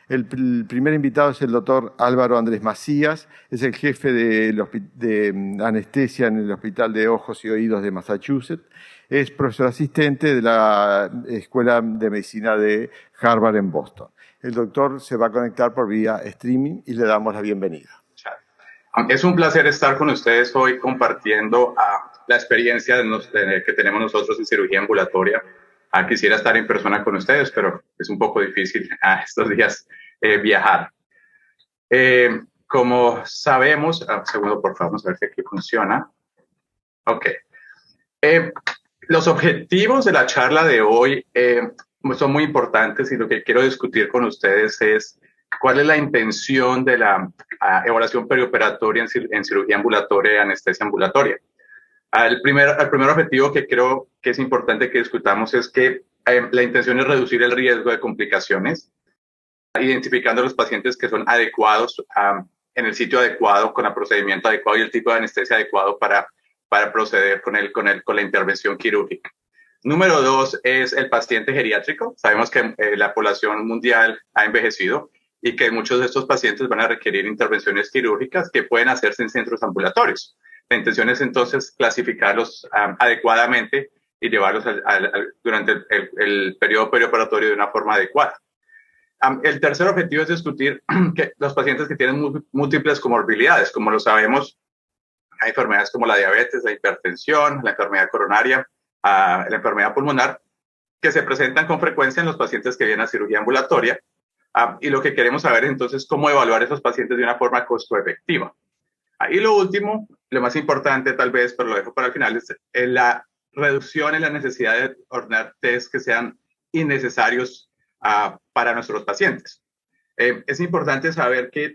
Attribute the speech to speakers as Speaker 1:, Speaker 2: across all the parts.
Speaker 1: El primer invitado es el doctor Álvaro Andrés Macías, es el jefe de anestesia en el Hospital de Ojos y Oídos de Massachusetts. Es profesor asistente de la Escuela de Medicina de Harvard en Boston. El doctor se va a conectar por vía streaming y le damos la bienvenida.
Speaker 2: Es un placer estar con ustedes hoy compartiendo la experiencia que tenemos nosotros en cirugía ambulatoria. Quisiera estar en persona con ustedes, pero es un poco difícil estos días viajar. Como sabemos, un segundo por favor, vamos a ver si aquí funciona. Ok. Los objetivos de la charla de hoy son muy importantes y lo que quiero discutir con ustedes es cuál es la intención de la evaluación perioperatoria en cirugía ambulatoria y anestesia ambulatoria. El primer objetivo que creo que es importante que discutamos es que la intención es reducir el riesgo de complicaciones, identificando a los pacientes que son adecuados en el sitio adecuado, con el procedimiento adecuado y el tipo de anestesia adecuado para proceder con la intervención quirúrgica. Número 2 es el paciente geriátrico. Sabemos que la población mundial ha envejecido y que muchos de estos pacientes van a requerir intervenciones quirúrgicas que pueden hacerse en centros ambulatorios. La intención es entonces clasificarlos adecuadamente y llevarlos durante el periodo perioperatorio de una forma adecuada. El tercer objetivo es discutir que los pacientes que tienen múltiples comorbilidades, como lo sabemos, hay enfermedades como la diabetes, la hipertensión, la enfermedad coronaria, la enfermedad pulmonar, que se presentan con frecuencia en los pacientes que vienen a cirugía ambulatoria. Y lo que queremos saber entonces es cómo evaluar a esos pacientes de una forma costo-efectiva. Y lo último, lo más importante tal vez, pero lo dejo para el final, es la reducción en la necesidad de ordenar test que sean innecesarios para nuestros pacientes. Es importante saber que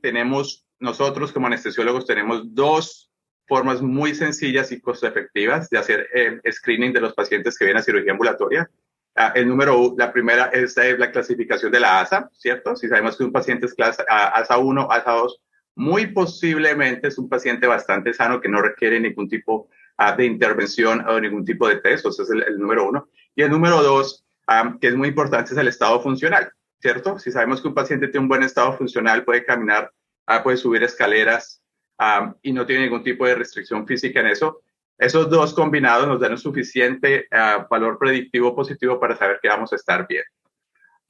Speaker 2: nosotros como anestesiólogos tenemos dos formas muy sencillas y costo efectivas de hacer screening de los pacientes que vienen a cirugía ambulatoria. La primera es la clasificación de la ASA, ¿cierto? Si sabemos que un paciente es clase ASA 1, ASA 2, muy posiblemente es un paciente bastante sano que no requiere ningún tipo de intervención o ningún tipo de test. Ese es el número 1. Y el número 2, que es muy importante, es el estado funcional, ¿cierto? Si sabemos que un paciente tiene un buen estado funcional, puede caminar, puede subir escaleras y no tiene ningún tipo de restricción física en eso, esos dos combinados nos dan un suficiente valor predictivo positivo para saber que vamos a estar bien.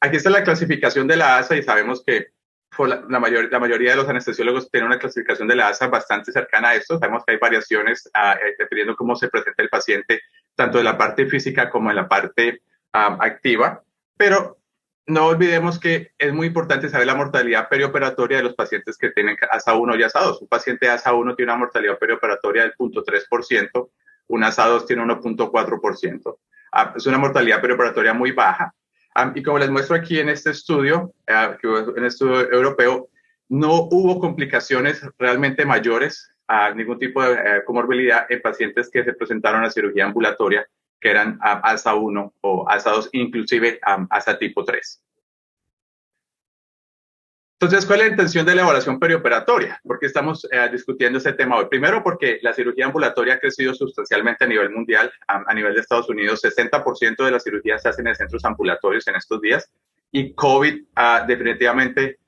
Speaker 2: Aquí está la clasificación de la ASA y sabemos que la mayoría de los anestesiólogos tienen una clasificación de la ASA bastante cercana a esto. Sabemos que hay variaciones dependiendo cómo se presenta el paciente, tanto de la parte física como de la parte activa, pero no olvidemos que es muy importante saber la mortalidad perioperatoria de los pacientes que tienen ASA 1 y ASA 2. Un paciente ASA 1 tiene una mortalidad perioperatoria del 0.3%, un ASA 2 tiene 1.4%. Es una mortalidad perioperatoria muy baja. Y como les muestro aquí en este estudio, en este estudio europeo, no hubo complicaciones realmente mayores a ningún tipo de comorbilidad en pacientes que se presentaron a cirugía ambulatoria, que eran ASA 1 o ASA 2, inclusive ASA tipo 3. Entonces, ¿cuál es la intención de la evaluación perioperatoria? ¿Por qué estamos discutiendo este tema hoy? Primero, porque la cirugía ambulatoria ha crecido sustancialmente a nivel mundial. A nivel de Estados Unidos, 60% de las cirugías se hacen en centros ambulatorios en estos días. Y COVID definitivamente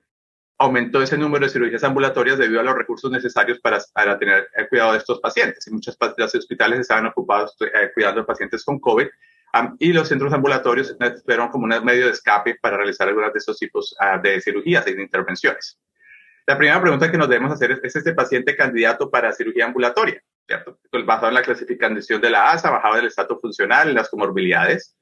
Speaker 2: aumentó ese número de cirugías ambulatorias debido a los recursos necesarios para tener cuidado de estos pacientes. Y muchos de los hospitales estaban ocupados cuidando de pacientes con COVID. Y los centros ambulatorios fueron como un medio de escape para realizar algunos de estos tipos de cirugías y de intervenciones. La primera pregunta que nos debemos hacer es este paciente candidato para cirugía ambulatoria, ¿cierto? Basado en la clasificación de la ASA, basado en el estatus funcional, en las comorbilidades.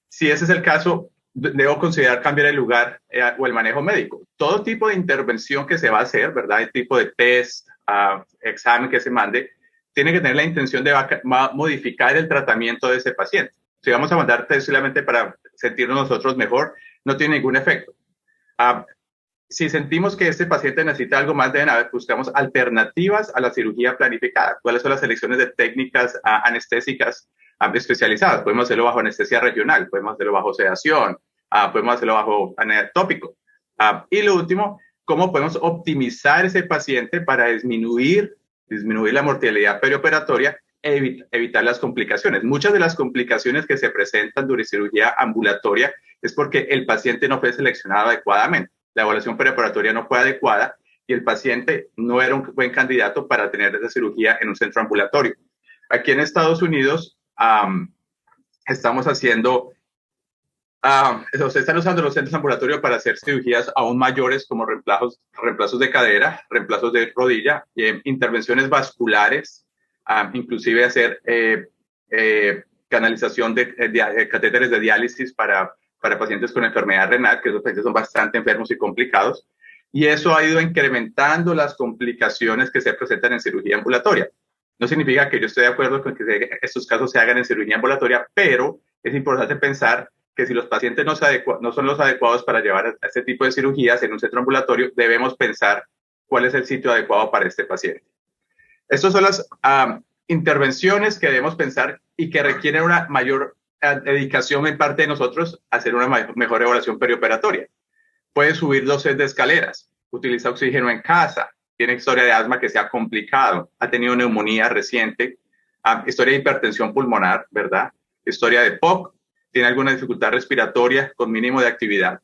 Speaker 2: Si ese es el caso, debo considerar cambiar el lugar o el manejo médico. Todo tipo de intervención que se va a hacer, ¿verdad? El tipo de test, examen que se mande, tiene que tener la intención de modificar el tratamiento de ese paciente. Si vamos a mandar test solamente para sentirnos nosotros mejor, no tiene ningún efecto. Si sentimos que este paciente necesita algo más, buscamos alternativas a la cirugía planificada. ¿Cuáles son las selecciones de técnicas anestésicas especializadas? Podemos hacerlo bajo anestesia regional, podemos hacerlo bajo sedación, podemos hacerlo bajo tópico. Y lo último, ¿cómo podemos optimizar ese paciente para disminuir la mortalidad perioperatoria e evitar las complicaciones? Muchas de las complicaciones que se presentan durante cirugía ambulatoria es porque el paciente no fue seleccionado adecuadamente. la evaluación preoperatoria no fue adecuada y el paciente no era un buen candidato para tener esa cirugía en un centro ambulatorio. Aquí en Estados Unidos estamos haciendo, se están usando los centros ambulatorios para hacer cirugías aún mayores como reemplazos de cadera, reemplazos de rodilla, intervenciones vasculares, inclusive hacer canalización de catéteres de diálisis para pacientes con enfermedad renal, que esos pacientes son bastante enfermos y complicados. Y eso ha ido incrementando las complicaciones que se presentan en cirugía ambulatoria. No significa que yo esté de acuerdo con que estos casos se hagan en cirugía ambulatoria, pero es importante pensar que si los pacientes no son los adecuados para llevar a este tipo de cirugías en un centro ambulatorio, debemos pensar cuál es el sitio adecuado para este paciente. Estas son las intervenciones que debemos pensar y que requieren una mayor dedicación en parte de nosotros a hacer una mejor evaluación perioperatoria. Puede subir los sets de escaleras, utiliza oxígeno en casa, tiene historia de asma que se ha complicado, ha tenido neumonía reciente, historia de hipertensión pulmonar, ¿verdad? Historia de POC, tiene alguna dificultad respiratoria con mínimo de actividad,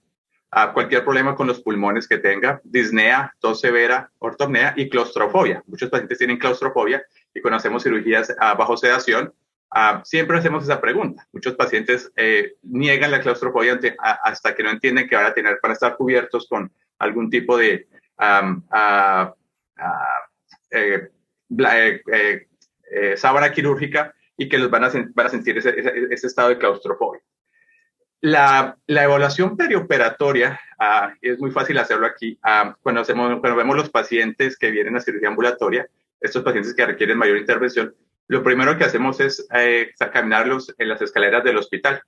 Speaker 2: cualquier problema con los pulmones que tenga, disnea, tos severa, ortopnea y claustrofobia. Muchos pacientes tienen claustrofobia y cuando hacemos cirugías bajo sedación, siempre hacemos esa pregunta. Muchos pacientes niegan la claustrofobia hasta que no entienden que van a estar cubiertos con algún tipo de sábana quirúrgica y que los van a sentir ese estado de claustrofobia. La evaluación perioperatoria es muy fácil hacerlo aquí. Cuando vemos los pacientes que vienen a cirugía ambulatoria, estos pacientes que requieren mayor intervención, lo primero que hacemos es caminarlos en las escaleras del hospital.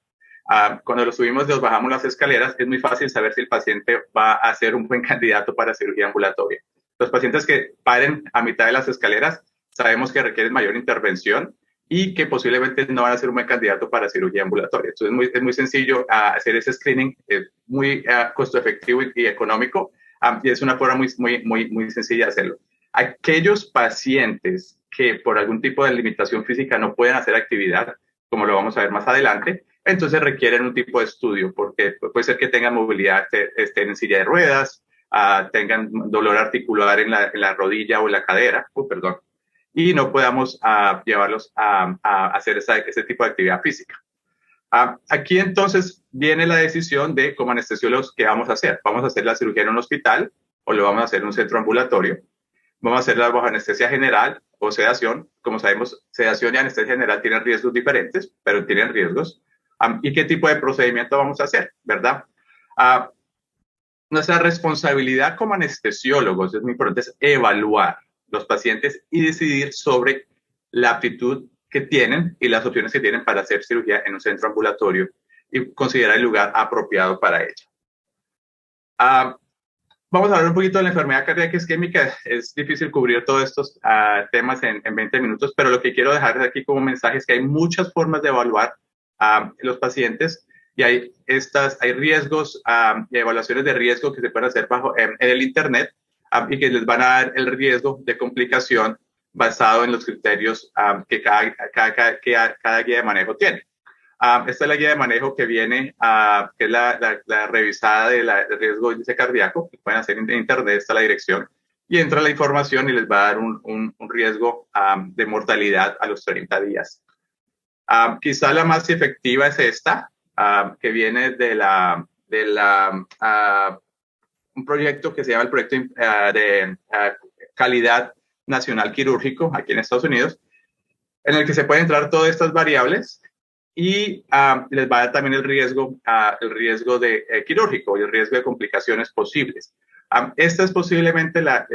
Speaker 2: Cuando los subimos y los bajamos las escaleras, es muy fácil saber si el paciente va a ser un buen candidato para cirugía ambulatoria. Los pacientes que paren a mitad de las escaleras, sabemos que requieren mayor intervención y que posiblemente no van a ser un buen candidato para cirugía ambulatoria. Entonces es muy sencillo hacer ese screening, es muy costo efectivo y económico, y es una forma muy sencilla de hacerlo. Aquellos pacientes que por algún tipo de limitación física no pueden hacer actividad, como lo vamos a ver más adelante, entonces requieren un tipo de estudio, porque puede ser que tengan movilidad, estén en silla de ruedas, tengan dolor articular en la rodilla o en la cadera, y no podamos llevarlos a hacer ese tipo de actividad física. Aquí entonces viene la decisión de, como anestesiólogos, ¿qué vamos a hacer? ¿Vamos a hacer la cirugía en un hospital o lo vamos a hacer en un centro ambulatorio? ¿Vamos a hacerla bajo anestesia general o sedación? Como sabemos, sedación y anestesia general tienen riesgos diferentes, pero tienen riesgos. ¿Y qué tipo de procedimiento vamos a hacer? ¿Verdad? Nuestra responsabilidad como anestesiólogos es muy importante, es evaluar los pacientes y decidir sobre la aptitud que tienen y las opciones que tienen para hacer cirugía en un centro ambulatorio y considerar el lugar apropiado para ella. Vamos a hablar un poquito de la enfermedad cardíaca isquémica. Es difícil cubrir todos estos temas en 20 minutos, pero lo que quiero dejar aquí como mensaje es que hay muchas formas de evaluar los pacientes y hay riesgos y evaluaciones de riesgo que se pueden hacer en el Internet y que les van a dar el riesgo de complicación basado en los criterios que cada guía de manejo tiene. Esta es la guía de manejo que viene, que es la revisada del riesgo de índice cardíaco, que pueden hacer en Internet, está la dirección, y entra la información y les va a dar un riesgo de mortalidad a los 30 días. Quizá la más efectiva es esta, que viene de un proyecto que se llama el Proyecto de Calidad Nacional Quirúrgico aquí en Estados Unidos, en el que se pueden entrar todas estas variables y les va a dar también el riesgo de quirúrgico y el riesgo de complicaciones posibles. Esta es posiblemente la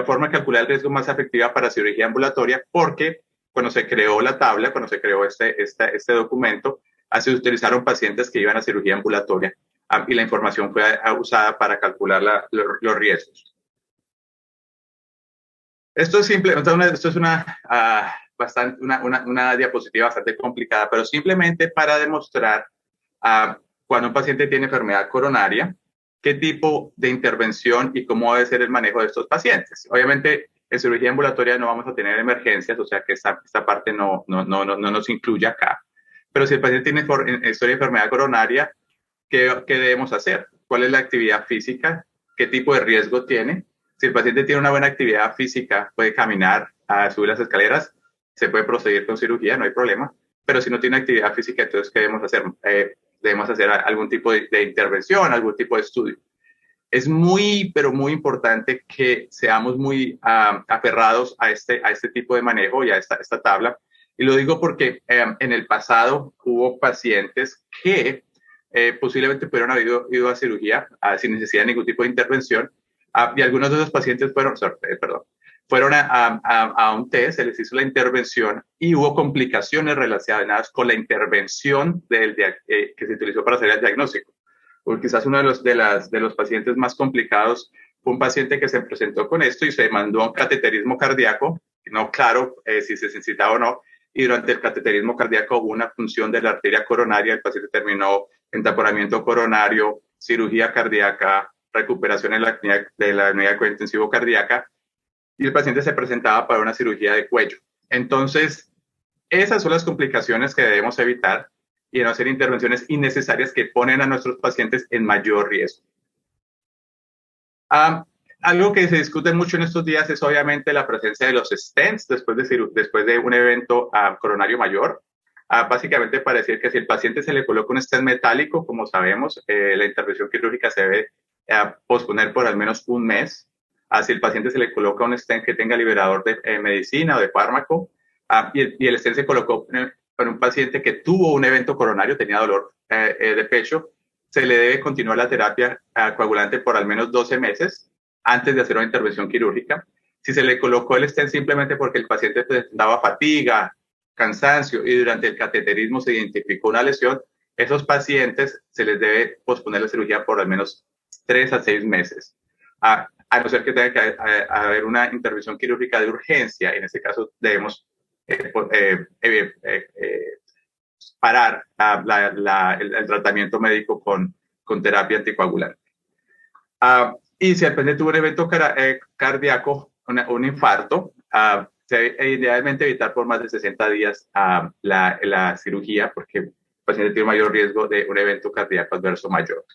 Speaker 2: forma de calcular el riesgo más efectiva para cirugía ambulatoria, porque cuando se creó la tabla, cuando se creó este documento, se utilizaron pacientes que iban a cirugía ambulatoria y la información fue usada para calcular los riesgos. Esto es simple, esto es una diapositiva bastante complicada, pero simplemente para demostrar cuando un paciente tiene enfermedad coronaria, qué tipo de intervención y cómo debe ser el manejo de estos pacientes. Obviamente, en cirugía ambulatoria no vamos a tener emergencias, o sea que esta parte no nos incluye acá. Pero si el paciente tiene historia de enfermedad coronaria, ¿qué debemos hacer? ¿Cuál es la actividad física? ¿Qué tipo de riesgo tiene? Si el paciente tiene una buena actividad física, puede caminar, subir las escaleras, se puede proceder con cirugía, no hay problema. Pero si no tiene actividad física, entonces, ¿qué debemos hacer? Debemos hacer algún tipo de intervención, algún tipo de estudio. Es muy, pero muy importante que seamos muy aferrados a este tipo de manejo y a esta tabla. Y lo digo porque en el pasado hubo pacientes que posiblemente pudieron haber ido a cirugía sin necesidad de ningún tipo de intervención. Y algunos de esos pacientes fueron a un test, se les hizo la intervención y hubo complicaciones relacionadas con la intervención que se utilizó para hacer el diagnóstico. Porque quizás uno de los pacientes más complicados fue un paciente que se presentó con esto y se mandó a un cateterismo cardíaco, no claro si se necesitaba o no, y durante el cateterismo cardíaco hubo una función de la arteria coronaria, el paciente terminó en taponamiento coronario, cirugía cardíaca, recuperación de la unidad de cuidado intensivo cardíaca, y el paciente se presentaba para una cirugía de cuello. Entonces, esas son las complicaciones que debemos evitar y no hacer intervenciones innecesarias que ponen a nuestros pacientes en mayor riesgo. Algo que se discute mucho en estos días es obviamente la presencia de los stents después de un evento coronario mayor. Básicamente para decir que si el paciente se le coloca un stent metálico, como sabemos, la intervención quirúrgica se debe posponer por al menos un mes. Si el paciente se le coloca un stent que tenga liberador de medicina o de fármaco, y el stent se colocó para un paciente que tuvo un evento coronario, tenía dolor de pecho, se le debe continuar la terapia coagulante por al menos 12 meses antes de hacer una intervención quirúrgica. Si se le colocó el stent simplemente porque el paciente presentaba fatiga, cansancio y durante el cateterismo se identificó una lesión, esos pacientes se les debe posponer la cirugía por al menos 3 a 6 meses. A no ser que tenga que haber una intervención quirúrgica de urgencia, en ese caso debemos parar el tratamiento médico con terapia anticoagulante. Y si el paciente tuvo un evento cardíaco, un infarto, se debe idealmente evitar por más de 60 días la cirugía porque el paciente tiene mayor riesgo de un evento cardíaco adverso mayor.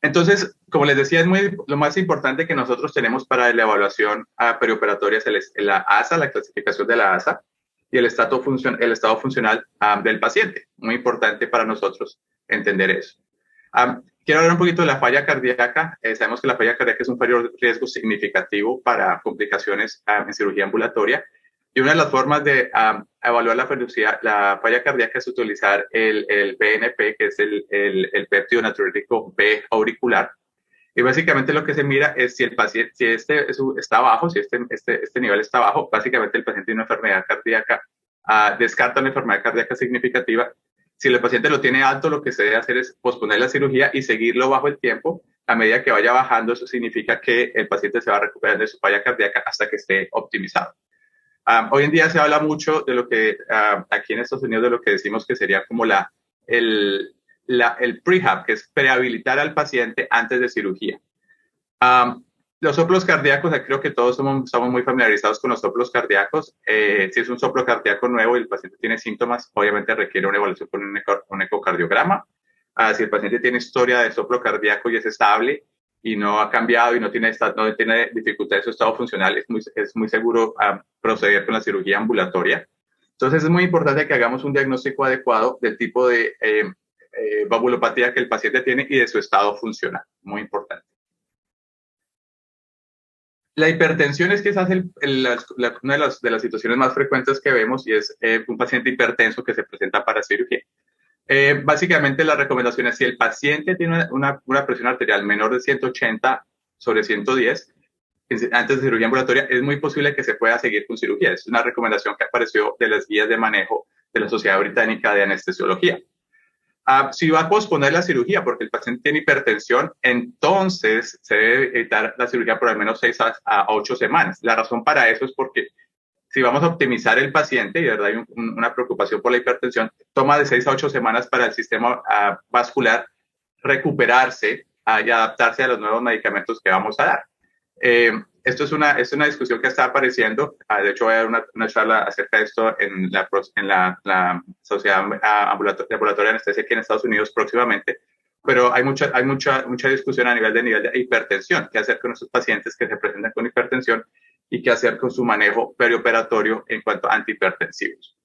Speaker 2: Entonces, como les decía, lo más importante que nosotros tenemos para la evaluación perioperatoria es la ASA, la clasificación de la ASA, y el estado funcional del paciente. Muy importante para nosotros entender eso. Quiero hablar un poquito de la falla cardíaca. Sabemos que la falla cardíaca es un riesgo significativo para complicaciones en cirugía ambulatoria. Y una de las formas de evaluar la falla cardíaca es utilizar el BNP, que es el péptido natriúrico B auricular. Y básicamente lo que se mira es si el paciente, si está bajo, si este nivel está bajo, básicamente el paciente tiene una enfermedad cardíaca, descarta una enfermedad cardíaca significativa. Si el paciente lo tiene alto, lo que se debe hacer es posponer la cirugía y seguirlo bajo el tiempo. A medida que vaya bajando, eso significa que el paciente se va a recuperar de su falla cardíaca hasta que esté optimizado. Hoy en día se habla mucho de lo que aquí en Estados Unidos de lo que decimos que sería como el prehab, que es prehabilitar al paciente antes de cirugía. Los soplos cardíacos, creo que todos estamos muy familiarizados con los soplos cardíacos. Si es un soplo cardíaco nuevo y el paciente tiene síntomas, obviamente requiere una evaluación con un ecocardiograma. Si el paciente tiene historia de soplo cardíaco y es estable y no ha cambiado y no tiene dificultad en su estado funcional, es muy seguro proceder con la cirugía ambulatoria. Entonces es muy importante que hagamos un diagnóstico adecuado del tipo de valvulopatía que el paciente tiene y de su estado funcional. Muy importante. La hipertensión es quizás una de las situaciones más frecuentes que vemos y es un paciente hipertenso que se presenta para cirugía. Básicamente la recomendación es si el paciente tiene una presión arterial menor de 180/110 antes de cirugía ambulatoria, es muy posible que se pueda seguir con cirugía. Es una recomendación que apareció de las guías de manejo de la Sociedad Británica de Anestesiología. Si va a posponer la cirugía porque el paciente tiene hipertensión, entonces se debe evitar la cirugía por al menos 6 a 8 semanas. La razón para eso es porque si vamos a optimizar el paciente, y de verdad hay una preocupación por la hipertensión, toma de 6 a 8 semanas para el sistema vascular recuperarse y adaptarse a los nuevos medicamentos que vamos a dar. es una discusión que está apareciendo. De hecho, voy a dar una charla acerca de esto en la Sociedad Ambulatoria de Anestesia aquí en Estados Unidos próximamente. Pero hay mucha discusión a nivel de hipertensión. ¿Qué hacer con esos pacientes que se presentan con hipertensión y qué hacer con su manejo perioperatorio en cuanto a antihipertensivos?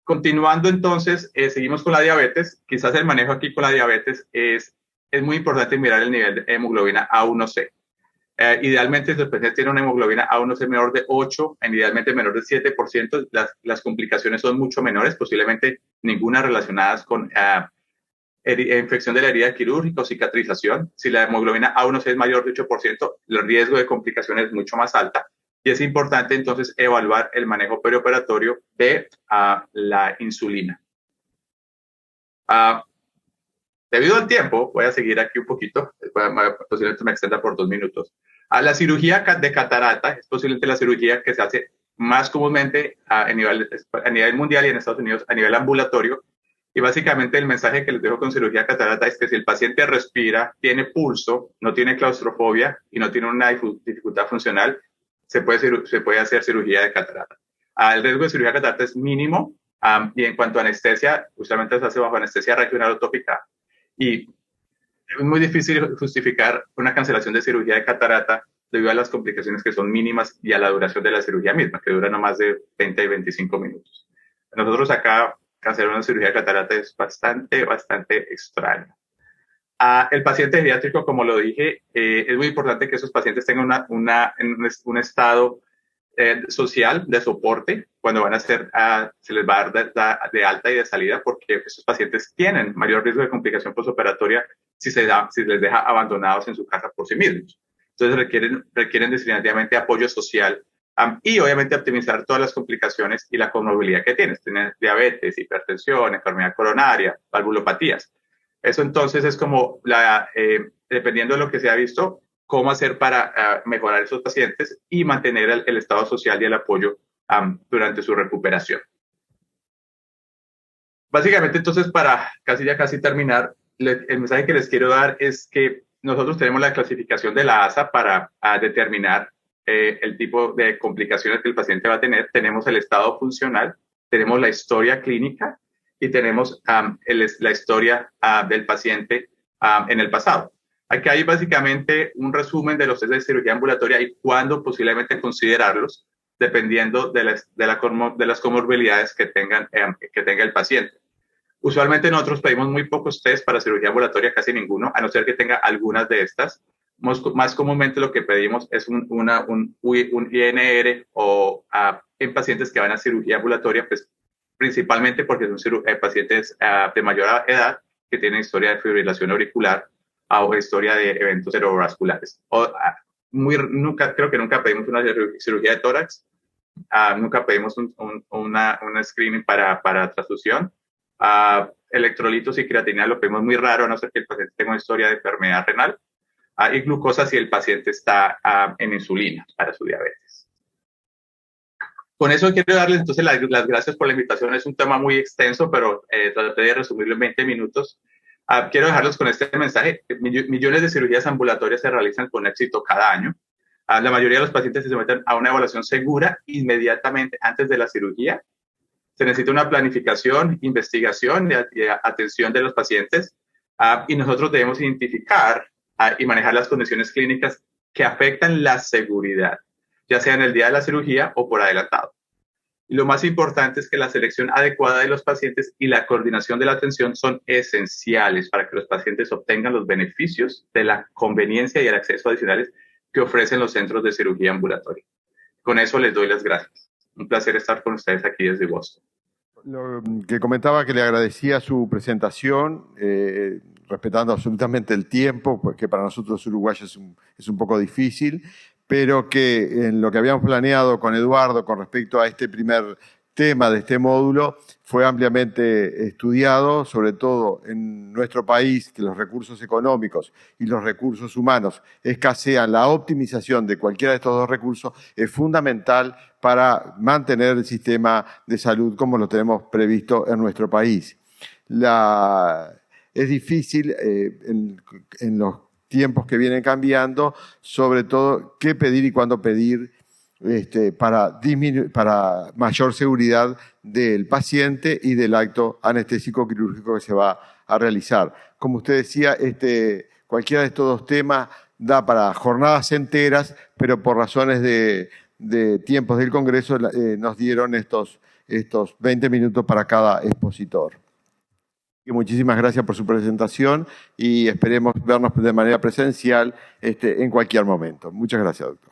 Speaker 2: Continuando entonces, seguimos con la diabetes. Quizás el manejo aquí con la diabetes es muy importante mirar el nivel de hemoglobina A1C. Idealmente, si el paciente tiene una hemoglobina A1C menor de 8, idealmente menor de 7%, las complicaciones son mucho menores, posiblemente ninguna relacionadas con infección de la herida quirúrgica o cicatrización. Si la hemoglobina A1C es mayor de 8%, el riesgo de complicaciones es mucho más alta. Y es importante entonces evaluar el manejo perioperatorio de la insulina. Debido al tiempo, voy a seguir aquí un poquito, posiblemente me extienda por 2 minutos. La cirugía de catarata es posiblemente la cirugía que se hace más comúnmente a nivel mundial y en Estados Unidos a nivel ambulatorio. Y básicamente el mensaje que les dejo con cirugía de catarata es que si el paciente respira, tiene pulso, no tiene claustrofobia y no tiene una dificultad funcional, se puede hacer cirugía de catarata. El riesgo de cirugía de catarata es mínimo y en cuanto a anestesia, usualmente se hace bajo anestesia regional o tópica. Y es muy difícil justificar una cancelación de cirugía de catarata debido a las complicaciones que son mínimas y a la duración de la cirugía misma, que dura no más de 20 y 25 minutos. Nosotros acá, cancelar una cirugía de catarata es bastante extraño. El paciente geriátrico, como lo dije, es muy importante que esos pacientes tengan un estado social de soporte cuando van a ser, se les va a dar de alta y de salida, porque esos pacientes tienen mayor riesgo de complicación postoperatoria si les deja abandonados en su casa por sí mismos. Entonces requieren definitivamente apoyo social y obviamente optimizar todas las complicaciones y la comorbilidad que tienes. Tienes diabetes, hipertensión, enfermedad coronaria, valvulopatías. Eso entonces es como, dependiendo de lo que se ha visto, cómo hacer para mejorar esos pacientes y mantener el estado social y el apoyo durante su recuperación. Básicamente, entonces, para casi terminar, el mensaje que les quiero dar es que nosotros tenemos la clasificación de la ASA para determinar el tipo de complicaciones que el paciente va a tener. Tenemos el estado funcional, tenemos la historia clínica y tenemos la historia del paciente en el pasado. Aquí hay básicamente un resumen de los test de cirugía ambulatoria y cuándo posiblemente considerarlos, dependiendo de las comorbilidades que tenga el paciente. Usualmente nosotros pedimos muy pocos test para cirugía ambulatoria, casi ninguno, a no ser que tenga algunas de estas. Más comúnmente lo que pedimos es un INR o en pacientes que van a cirugía ambulatoria, pues principalmente porque son pacientes de mayor edad que tienen historia de fibrilación auricular o historia de eventos cerebrovasculares. Creo que nunca pedimos una cirugía de tórax, nunca pedimos un screening para transfusión. Electrolitos y creatinina lo pedimos muy raro, a no ser que el paciente tenga una historia de enfermedad renal, y glucosa si el paciente está en insulina para su diabetes. Con eso quiero darles entonces las gracias por la invitación. Es un tema muy extenso, pero traté de resumirlo en 20 minutos. Quiero dejarlos con este mensaje. Millones de cirugías ambulatorias se realizan con éxito cada año. La mayoría de los pacientes se someten a una evaluación segura inmediatamente antes de la cirugía. Se necesita una planificación, investigación y atención de los pacientes y nosotros debemos identificar y manejar las condiciones clínicas que afectan la seguridad, ya sea en el día de la cirugía o por adelantado. Y lo más importante es que la selección adecuada de los pacientes y la coordinación de la atención son esenciales para que los pacientes obtengan los beneficios de la conveniencia y el acceso adicionales que ofrecen los centros de cirugía ambulatoria. Con eso les doy las gracias. Un placer estar con ustedes aquí desde Boston.
Speaker 1: Lo que comentaba que le agradecía su presentación, respetando absolutamente el tiempo, que para nosotros uruguayos es un poco difícil, pero que en lo que habíamos planeado con Eduardo con respecto a este primer tema de este módulo fue ampliamente estudiado, sobre todo en nuestro país, que los recursos económicos y los recursos humanos escasean. La optimización de cualquiera de estos dos recursos es fundamental para mantener el sistema de salud como lo tenemos previsto en nuestro país. Es difícil en los tiempos que vienen cambiando, sobre todo qué pedir y cuándo pedir para mayor seguridad del paciente y del acto anestésico quirúrgico que se va a realizar. Como usted decía, cualquiera de estos dos temas da para jornadas enteras, pero por razones de tiempos del Congreso nos dieron estos 20 minutos para cada expositor. Y muchísimas gracias por su presentación y esperemos vernos de manera presencial en cualquier momento. Muchas gracias, doctor.